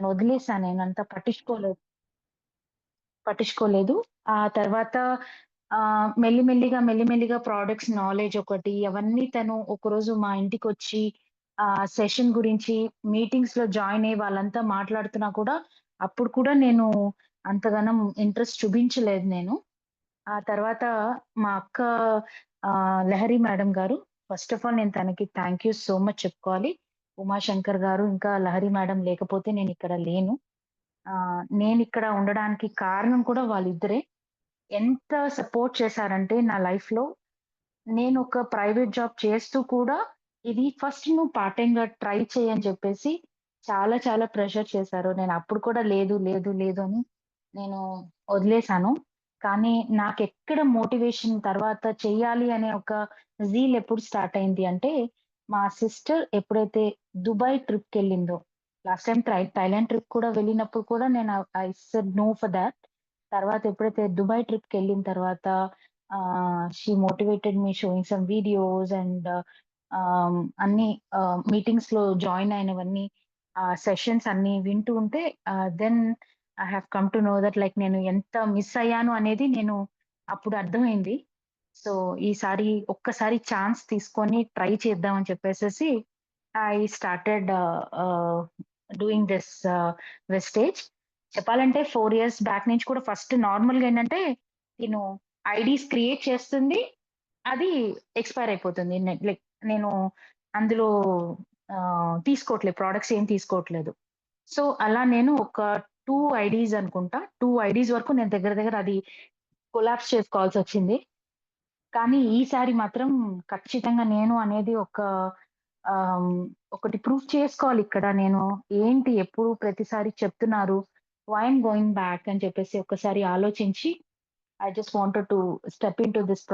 వదిలేసాను. నేనంత పట్టించుకోలేదు. ఆ తర్వాత మెల్లిమెల్లిగా ప్రొడక్ట్స్ నాలెడ్జ్ ఒకటి అవన్నీ తను ఒకరోజు మా ఇంటికొచ్చి సెషన్ గురించి మీటింగ్స్‌లో జాయిన్ అయ్యి వాళ్ళంతా మాట్లాడుతున్నా కూడా అప్పుడు కూడా నేను అంతగనం ఇంట్రెస్ట్ చూపించలేదు నేను. ఆ తర్వాత మా అక్క లహరి మేడం గారు, ఫస్ట్ ఆఫ్ ఆల్ నేను తనకి థాంక్ యూ సో మచ్ చెప్పుకోవాలి. ఉమాశంకర్ గారు, ఇంకా లహరి మేడం లేకపోతే నేనిక్కడ లేను. నేనిక్కడ ఉండడానికి కారణం కూడా వాళ్ళిద్దరే. ఎంత సపోర్ట్ చేశారంటే నా లైఫ్‌లో నేనొక ప్రైవేట్ జాబ్ చేస్తూ కూడా ఇది ఫస్ట్ నువ్వు పార్ట్ టైమ్‌గా ట్రై చెయ్యి అని చెప్పేసి చాలా చాలా ప్రెషర్ చేశారు. నేనప్పుడు కూడా లేదు అని నేను వదిలేసాను. కానీ నాకెక్కడ మోటివేషన్ తర్వాత చెయ్యాలి అనే ఒక జీల్ ఎప్పుడు స్టార్ట్ అయింది అంటే, మా సిస్టర్ ఎప్పుడైతే దుబాయ్ ట్రిప్‌కెళ్ళిందో, లాస్ట్ టైమ్ థాయిలాండ్ ట్రిప్ కూడా వెళ్ళినప్పుడు కూడా నేను I said no for that. తర్వాత ఎప్పుడైతే దుబాయ్ ట్రిప్‌కెళ్ళిన తర్వాత she motivated me showing some videos and అన్ని మీటింగ్స్‌లో జాయిన్ అయినవన్నీ సెషన్స్ అన్నీ వింటూ ఉంటే then I have come to know that like నేను ఎంత మిస్ అయ్యాను అనేది నేను అప్పుడు అర్థమైంది. సో, ఈసారి ఒక్కసారి ఛాన్స్ తీసుకొని ట్రై చేద్దాం అని చెప్పేసేసి I started doing this wastage. చెప్పాలంటే 4 ఇయర్స్ బ్యాక్ నుంచి కూడా ఫస్ట్ నార్మల్‌గా ఏంటంటే, నేను ఐడీస్ క్రియేట్ చేస్తుంది. అది ఎక్స్‌పైర్ అయిపోతుంది. లైక్ నేను అందులో తీసుకోవట్లేదు. ప్రొడక్ట్స్ ఏం తీసుకోవట్లేదు. సో, అలా నేను ఒక 2 ఐడీస్ అనుకుంటా. 2 ఐడీస్ వరకు నేను దగ్గర దగ్గర అది కొలాప్స్ చేసుకోవాల్సొచ్చింది. కానీ ఈసారి మాత్రం ఖచ్చితంగా నేను అనేది ఆహ్, ఒకటి ప్రూవ్ చేసుకోవాలిక్కడ నేను. ఏంటి ఎప్పుడు ప్రతిసారి చెప్తున్నారు. వై యామ్ గోయింగ్ బ్యాక్ అని చెప్పేసి ఒక్కసారి ఆలోచించి I just wanted to step into this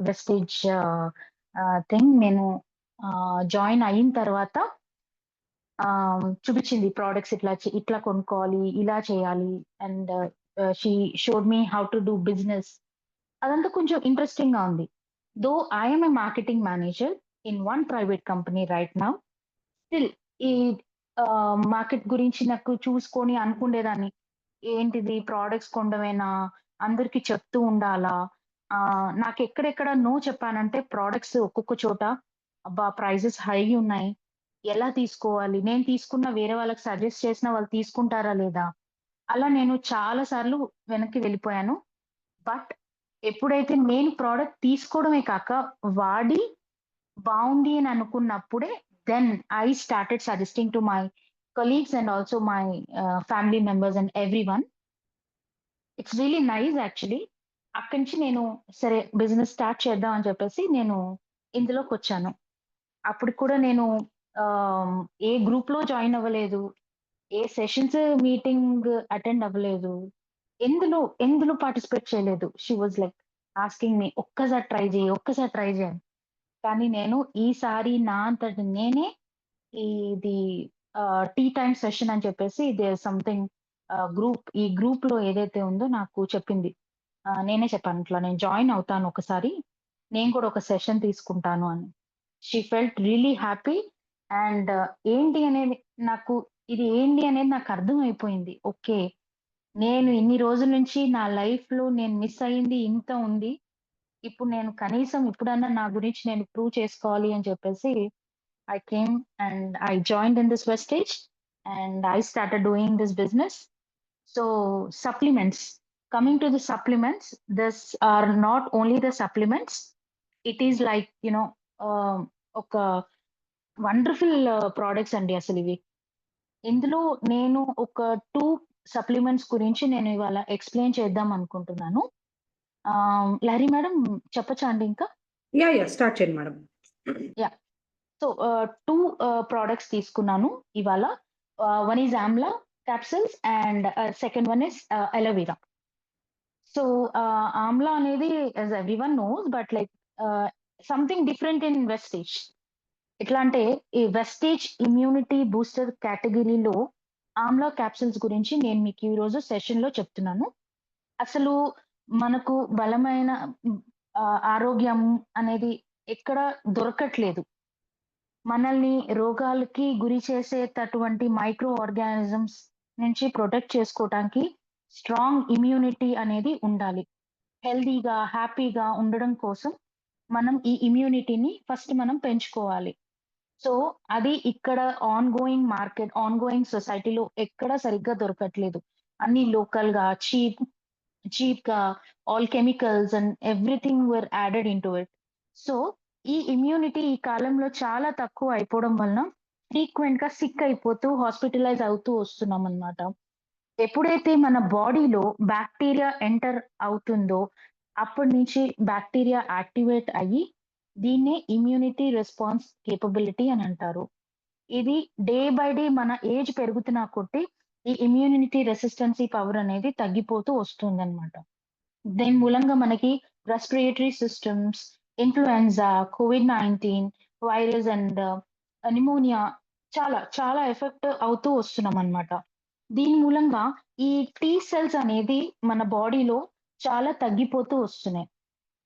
wastage thing. నేను జాయిన్ అయిన తర్వాత చూపిచ్చింది ప్రొడక్ట్స్ ఇట్లా కొనుక్కోవాలి, ఇలా చేయాలి and she showed me how to do business. అదంతా కొంచెం ఇంట్రెస్టింగ్‌గా ఉంది. Though I am a marketing manager in one private company right now. Still ఈ మార్కెట్ గురించి నాకు చూసుకొని అనుకుండేదాన్ని. ఏంటిది ప్రొడక్ట్స్ కొనడమేనా? అందరికి చెప్తూ ఉండాలా? నాకెక్కడెక్కడ నో చెప్పానంటే ప్రొడక్ట్స్ ఒక్కొక్క చోట అబ్బా! ప్రైజెస్ హై ఉన్నాయి. ఎలా తీసుకోవాలి? నేను తీసుకున్న వేరే వాళ్ళకి సజెస్ట్ చేసినా వాళ్ళు తీసుకుంటారా లేదా? అలా నేను చాలా సార్లు వెనక్కి వెళ్ళిపోయాను. బట్ ఎప్పుడైతే నేను ప్రొడక్ట్ తీసుకోవడమే కాక వాడి బావుంది అని అనుకున్నప్పుడే then I started suggesting to my colleagues and also my family members and everyone. It's really nice actually. అక్కడి నుంచి నేను సరే బిజినెస్ స్టార్ట్ చేద్దాం అని చెప్పేసి నేను ఇందులోకొచ్చాను. అప్పటికి కూడా నేను ఆహ్, ఏ గ్రూప్‌లో జాయిన్ అవ్వలేదు. ఏ సెషన్స్ మీటింగ్ అటెండ్ అవ్వలేదు. ఎందులో పార్టిసిపేట్ చేయలేదు. She was like asking me ఒక్కసారి ట్రై జెయి అని. కానీ నేను ఈసారి నా అంతట నేనే ఇది టీ టైమ్ సెషన్ అని చెప్పేసి దేర్ సంథింగ్ ఈ గ్రూప్‌లో ఏదైతే ఉందో నాకు చెప్పింది. నేనే చెప్పాను ఇట్లా నేను జాయిన్ అవుతాను ఒకసారి. నేను కూడా ఒక సెషన్ తీసుకుంటాను అని. She felt really happy and ఏంటి అనేది నాకు ఇది ఏంటి అనేది నాకు అర్థమైపోయింది. ఓకే. నేను ఇన్ని రోజుల నుంచి నా లైఫ్‌లో నేను మిస్ అయింది ఇంత ఉంది. ఇప్పుడు నేను కనీసం ఇప్పుడన్నా నా గురించి నేను ప్రూవ్ చేసుకోవాలి అని చెప్పేసి I came and I joined in this Vestige and I started doing this business. So supplements, coming to the supplements, this are not only the supplements. It is like, um, ఒక wonderful products అండి అసలివి. ఇందులో నేను ఒక 2 supplements గురించి నేను ఇవాళ explain చేద్దాం అనుకుంటున్నాను. లహరి మేడం చెప్పచ్చా అండి ఇంకా? యాహ్! స్టార్ట్ చేయండి మేడం. యాహ్! సో, 2 ప్రొడక్ట్స్ తీసుకున్నాను ఇవాళ. One is amla capsules and second one is aloe vera. So, amla అనేది as everyone knows but like something different in wastage. ఎట్లా అంటే ఈ వెస్టేజ్ ఇమ్యూనిటీ బూస్టర్ కేటగరీలో ఆమ్లా క్యాప్సూల్స్ గురించి నేను మీకు ఈరోజు సెషన్‌లో చెప్తున్నాను. అసలు మనకు బలమైన ఆరోగ్యం అనేది ఎక్కడ దొరకట్లేదు. మనల్ని రోగాలకి గురి చేసేటటువంటి మైక్రో ఆర్గానిజమ్స్ నుంచి ప్రొటెక్ట్ చేసుకోవటానికి స్ట్రాంగ్ ఇమ్యూనిటీ అనేది ఉండాలి. హెల్తీగా, హ్యాపీగా ఉండడం కోసం మనం ఈ ఇమ్యూనిటీని ఫస్ట్ మనం పెంచుకోవాలి. సో, అది ఇక్కడ ఆన్ గోయింగ్ సొసైటీలో ఎక్కడ సరిగ్గా దొరకట్లేదు. అన్నీ లోకల్‌గా చీప్‌గా all chemicals and everything were added into it. So, ఈ ఇమ్యూనిటీ ఈ కాలంలో చాలా తక్కువ అయిపోవడం వలన ఫ్రీక్వెంట్‌గా సిక్ అయిపోతూ, హాస్పిటలైజ్ అవుతూ వస్తున్నామనమాట. ఎప్పుడైతే మన బాడీలో బాక్టీరియా ఎంటర్ అవుతుందో, అప్పటి నుంచి బాక్టీరియా యాక్టివేట్ అయ్యి, దీన్నే ఇమ్యూనిటీ రెస్పాన్స్ కేపబిలిటీ అని అంటారు. ఇది డే బై డే మన ఏజ్ పెరుగుతున్న కొద్దీ, ఈ ఇమ్యూనిటీ రెసిస్టెన్సీ పవర్ అనేది తగ్గిపోతూ వస్తుందన్నమాట. దీని మూలంగా మనకి respiratory systems, influenza, COVID-19 virus and pneumonia చాలా, చాలా ఎఫెక్ట్ అవుతూ వస్తున్నామనమాట. దీని మూలంగా ఈ టీ సెల్స్ అనేది మన బాడీలో చాలా తగ్గిపోతూ వస్తున్నాయి.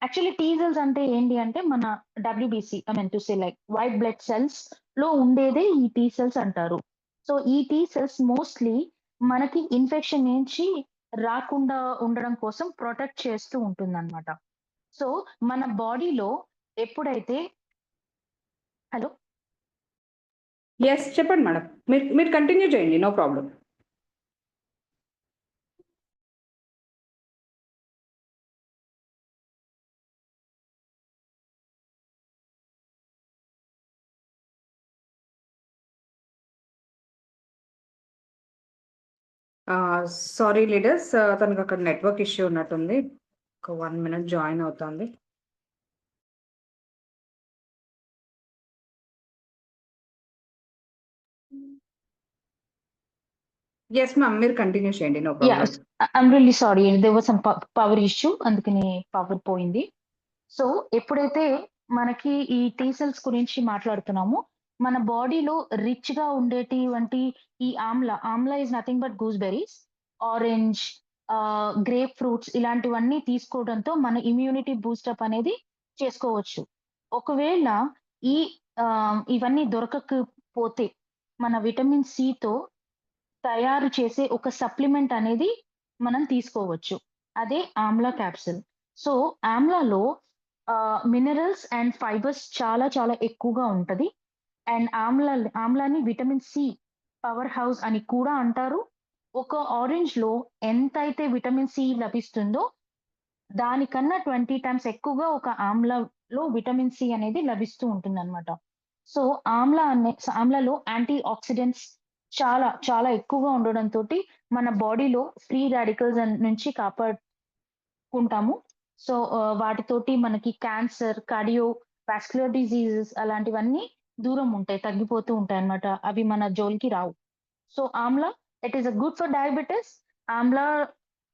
యాక్చువల్లీ టీ సెల్స్ అంటే ఏంటి అంటే మన WBC I mean to say like white blood సెల్స్‌లో ఉండేదే ఈ టీ సెల్స్ అంటారు. సో, ఈ టీ సెల్స్ మోస్ట్‌లీ మనకి ఇన్ఫెక్షన్ నుంచి రాకుండా ఉండడం కోసం ప్రొటెక్ట్ చేస్తూ ఉంటుందన్నమాట. సో, మన బాడీలో ఎప్పుడైతే హలో! యెస్. చెప్పండి మేడం. మీరు మీరు కంటిన్యూ చేయండి. No problem. సారీ లీడర్స్, తనకు అక్కడ నెట్వర్క్ ఇష్యూ ఉన్నట్టుంది. ఒక 1 మినిట్ జాయిన్ అవుతాంది. Yes ma'am. మీరు కంటిన్యూ చేయండి. No problem. I'm really sorry. There was some power issue అందుకని పవర్ పోయింది. సో, ఎప్పుడైతే మనకి ఈ టీ సెల్స్ గురించి మాట్లాడుతున్నామో, మన బాడీలో రిచ్‌గా ఉండేటివంటి ఈ Amla is nothing but gooseberries, orange, grape fruits ఇలాంటివన్నీ తీసుకోవడంతో మన ఇమ్యూనిటీ బూస్టప్ అనేది చేసుకోవచ్చు. ఒకవేళ ఈ ఇవన్నీ దొరకకపోతే మన విటమిన్ సితో తయారు చేసే ఒక సప్లిమెంట్ అనేది మనం తీసుకోవచ్చు. అదే ఆమ్లా క్యాప్సూల్. సో, ఆమ్లాలో మినరల్స్ అండ్ ఫైబర్స్ చాలా చాలా ఎక్కువగా ఉంటది. అండ్ ఆమ్లాని విటమిన్ సి పవర్ హౌస్ అని కూడా అంటారు. ఒక ఆరెంజ్‌లో ఎంతైతే విటమిన్ సి లభిస్తుందో, దానికన్నా 20 టైమ్స్ ఎక్కువగా ఒక ఆమ్లాలో విటమిన్ సి అనేది లభిస్తూ ఉంటుందన్నమాట. సో, ఆమ్లాలో యాంటీ ఆక్సిడెంట్స్ చాలా, చాలా ఎక్కువగా ఉండడంతోటి మన బాడీలో ఫ్రీ రాడికల్స్ నుంచి కాపాడుకుంటాము. సో, వాటితోటి మనకి క్యాన్సర్, కార్డియో వాస్క్యులర్ డిసీజెస్ అలాంటివన్నీ దూరం ఉంటాయి. తగ్గిపోతూ ఉంటాయన్నమాట. అవి మన జోలికి రావు. So, amla it is good for diabetes. Amla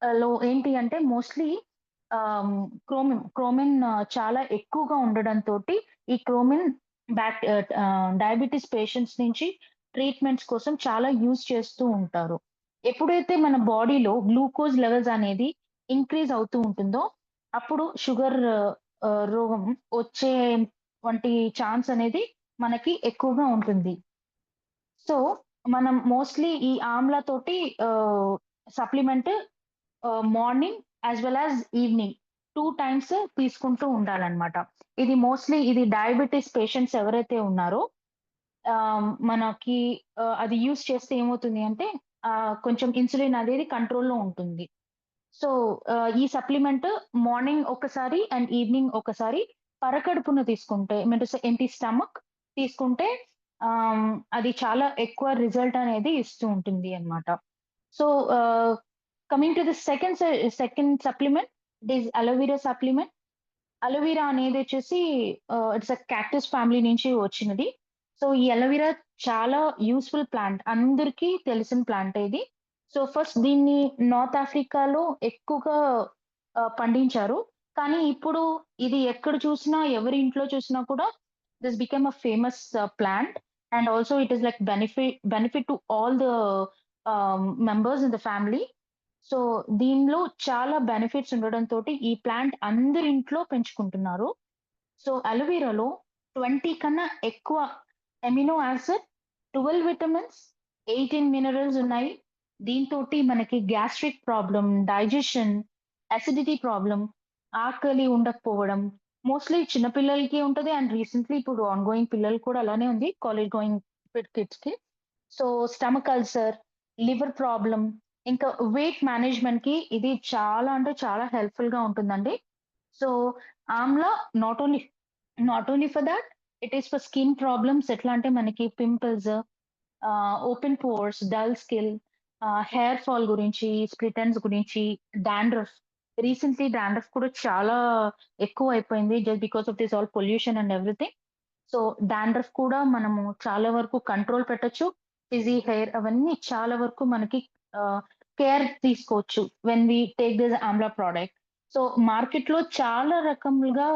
లో ఏంటి అంటే మోస్ట్‌లీ ఆహ్, క్రోమిన్ చాలా ఎక్కువగా ఉండడంతోటి ఈ క్రోమిన్ డయాబెటిస్ పేషెంట్స్ నుంచి ట్రీట్మెంట్స్ కోసం చాలా యూజ్ చేస్తూ ఉంటారు. ఎప్పుడైతే మన బాడీలో గ్లూకోజ్ లెవెల్స్ అనేది ఇంక్రీజ్ అవుతూ ఉంటుందో, అప్పుడు షుగర్ రోగం వచ్చే వంటి ఛాన్స్ అనేది మనకి ఎక్కువగా ఉంటుంది. సో, మనం మోస్ట్‌లీ ఈ ఆమ్లా తోటి ఆహ్, supplement morning as well as evening 2 times తీసుకుంటూ ఉండాలన్నమాట. ఇది డయాబెటిస్ పేషెంట్స్ ఎవరైతే ఉన్నారో మనకి అది యూజ్ చేస్తే ఏమవుతుంది అంటే కొంచెం ఇన్సులిన్ అనేది కంట్రోల్‌లో ఉంటుంది. సో, ఈ సప్లిమెంట్ మార్నింగ్ ఒకసారి అండ్ ఈవెనింగ్ ఒకసారి పరకడుపున తీసుకుంటే mean to say empty stomach తీసుకుంటే అది చాలా ఎక్కువ రిజల్ట్ అనేది ఇస్తూ ఉంటుంది అన్నమాట. So, coming to the second supplement it is aloe vera supplement. Aloe vera అనేదొచ్చేసి ఇట్స్ ఎ కాక్టస్ ఫ్యామిలీ నుంచి వచ్చినది. సో, ఈ అలోవెరా చాలా యూజ్‌ఫుల్ ప్లాంట్. అందరికీ తెలిసిన ప్లాంటే ఇది. సో, ఫస్ట్ దీన్ని నార్త్ ఆఫ్రికాలో ఎక్కువగా పండించారు. కానీ ఇప్పుడు ఇది ఎక్కడ చూసినా, ఎవరి ఇంట్లో చూసినా కూడా this became a famous plant. And also it is like benefit to all the members in the family. So, దీనిలో చాలా బెనిఫిట్స్ ఉండడంతోటి ఈ ప్లాంట్ అందరి ఇంట్లో పెంచుకుంటున్నారు. సో, అలోవెరాలో 20 కన్నా ఎక్కువ అమినో యాసిడ్, 12 విటమిన్స్, 18 మినరల్స్ ఉన్నాయి. దీంతోటి మనకి gastric problem, digestion, acidity problem, ఆకలి ఉండకపోవడం, మోస్ట్‌లీ చిన్న పిల్లలకి ఉంటది. అండ్ రీసెంట్‌లీ ఇప్పుడు ఆన్ గోయింగ్ పిల్లలు కూడా అలానే ఉంది. కాలేజ్ గోయింగ్ కిడ్స్‌కి. So, stomach ulcer, liver problem, ఇంకా వెయిట్ మేనేజ్‌మెంట్‌కి ఇది చాలా అంటే చాలా హెల్ప్‌ఫుల్‌గా ఉంటుందండి. So, amla not only not only for that, it is for skin problems. ఎట్లా అంటే మనకి pimples, open pores, dull skin, hair fall గురించి, స్ప్లిట్ ఎండ్స్ గురించి, డాండ్రఫ్. రీసెంట్‌లీ డాండ్రఫ్ కూడా చాలా ఎక్కువైపోయింది. Just because of this all pollution and everything. So, dandruff కూడా మనము చాలా వరకు కంట్రోల్ పెట్టొచ్చు. ఫిజీ హెయిర్ అవన్నీ చాలా వరకు మనకి ఆహ్, కేర్ తీసుకోవచ్చు. When we take this amla product. So, మార్కెట్‌లో చాలా రకములుగా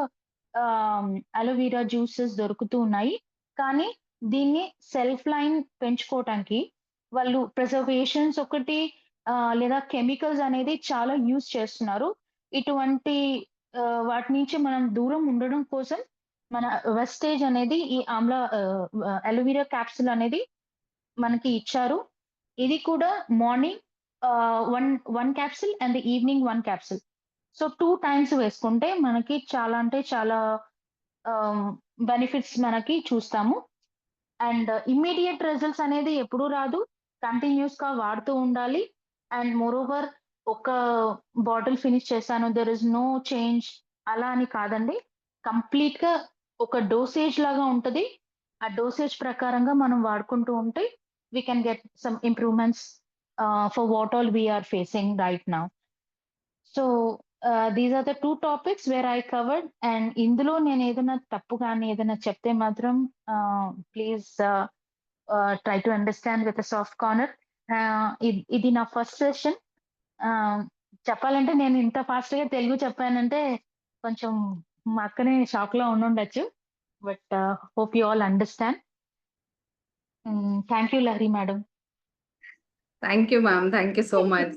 అలోవెరా జ్యూసెస్ దొరుకుతూ ఉన్నాయి. కానీ దీన్ని సెల్ఫ్ లైన్ పెంచుకోవటానికి వాళ్ళు ప్రిజర్వేషన్స్ ఒకటి లేదా కెమికల్స్ అనేది చాలా యూజ్ చేస్తున్నారు. ఇటువంటి వాటి నుంచి మనం దూరం ఉండడం కోసం మన వెస్టేజ్ అనేది ఈ ఆమ్ల అలోవెరా క్యాప్సూల్ అనేది మనకి ఇచ్చారు. ఇది కూడా morning 1 capsule and evening 1 capsule. So, 2 times వేసుకుంటే మనకి చాలా అంటే చాలా ఆహ్, బెనిఫిట్స్ మనకి చూస్తాము. అండ్ ఇమ్మీడియేట్ రిజల్ట్స్ అనేది ఎప్పుడు రాదు. కంటిన్యూయస్‌గా వాడుతూ ఉండాలి. అండ్ మోరోవర్ ఒక బాటిల్ ఫినిష్ చేశాను. దేర్ ఇస్ నో చేంజ్ అలా అని కాదండి. కంప్లీట్‌గా ఒక డోసేజ్ లాగా ఉంటది. ఆ డోసేజ్ ప్రకారంగా మనం వాడుకుంటూ ఉంటే we can get some improvements for what all we are facing right now. So, these are the 2 topics where I covered. And ఇందులో నేనేదైనా తప్పు గాని ఏదైనా చెప్తే మాత్రం please try to understand with a soft corner. ఇది నా ఫస్ట్ సెషన్. ఆహ్, చెప్పాలంటే నేను ఇంత ఫాస్ట్‌గా తెలుగు చెప్పానంటే కొంచెం మా అక్కనే షాక్‌లో ఉండుండొచ్చు. But hope you all understand. Thank you Lahari madam. Thank you ma'am. Thank you so much.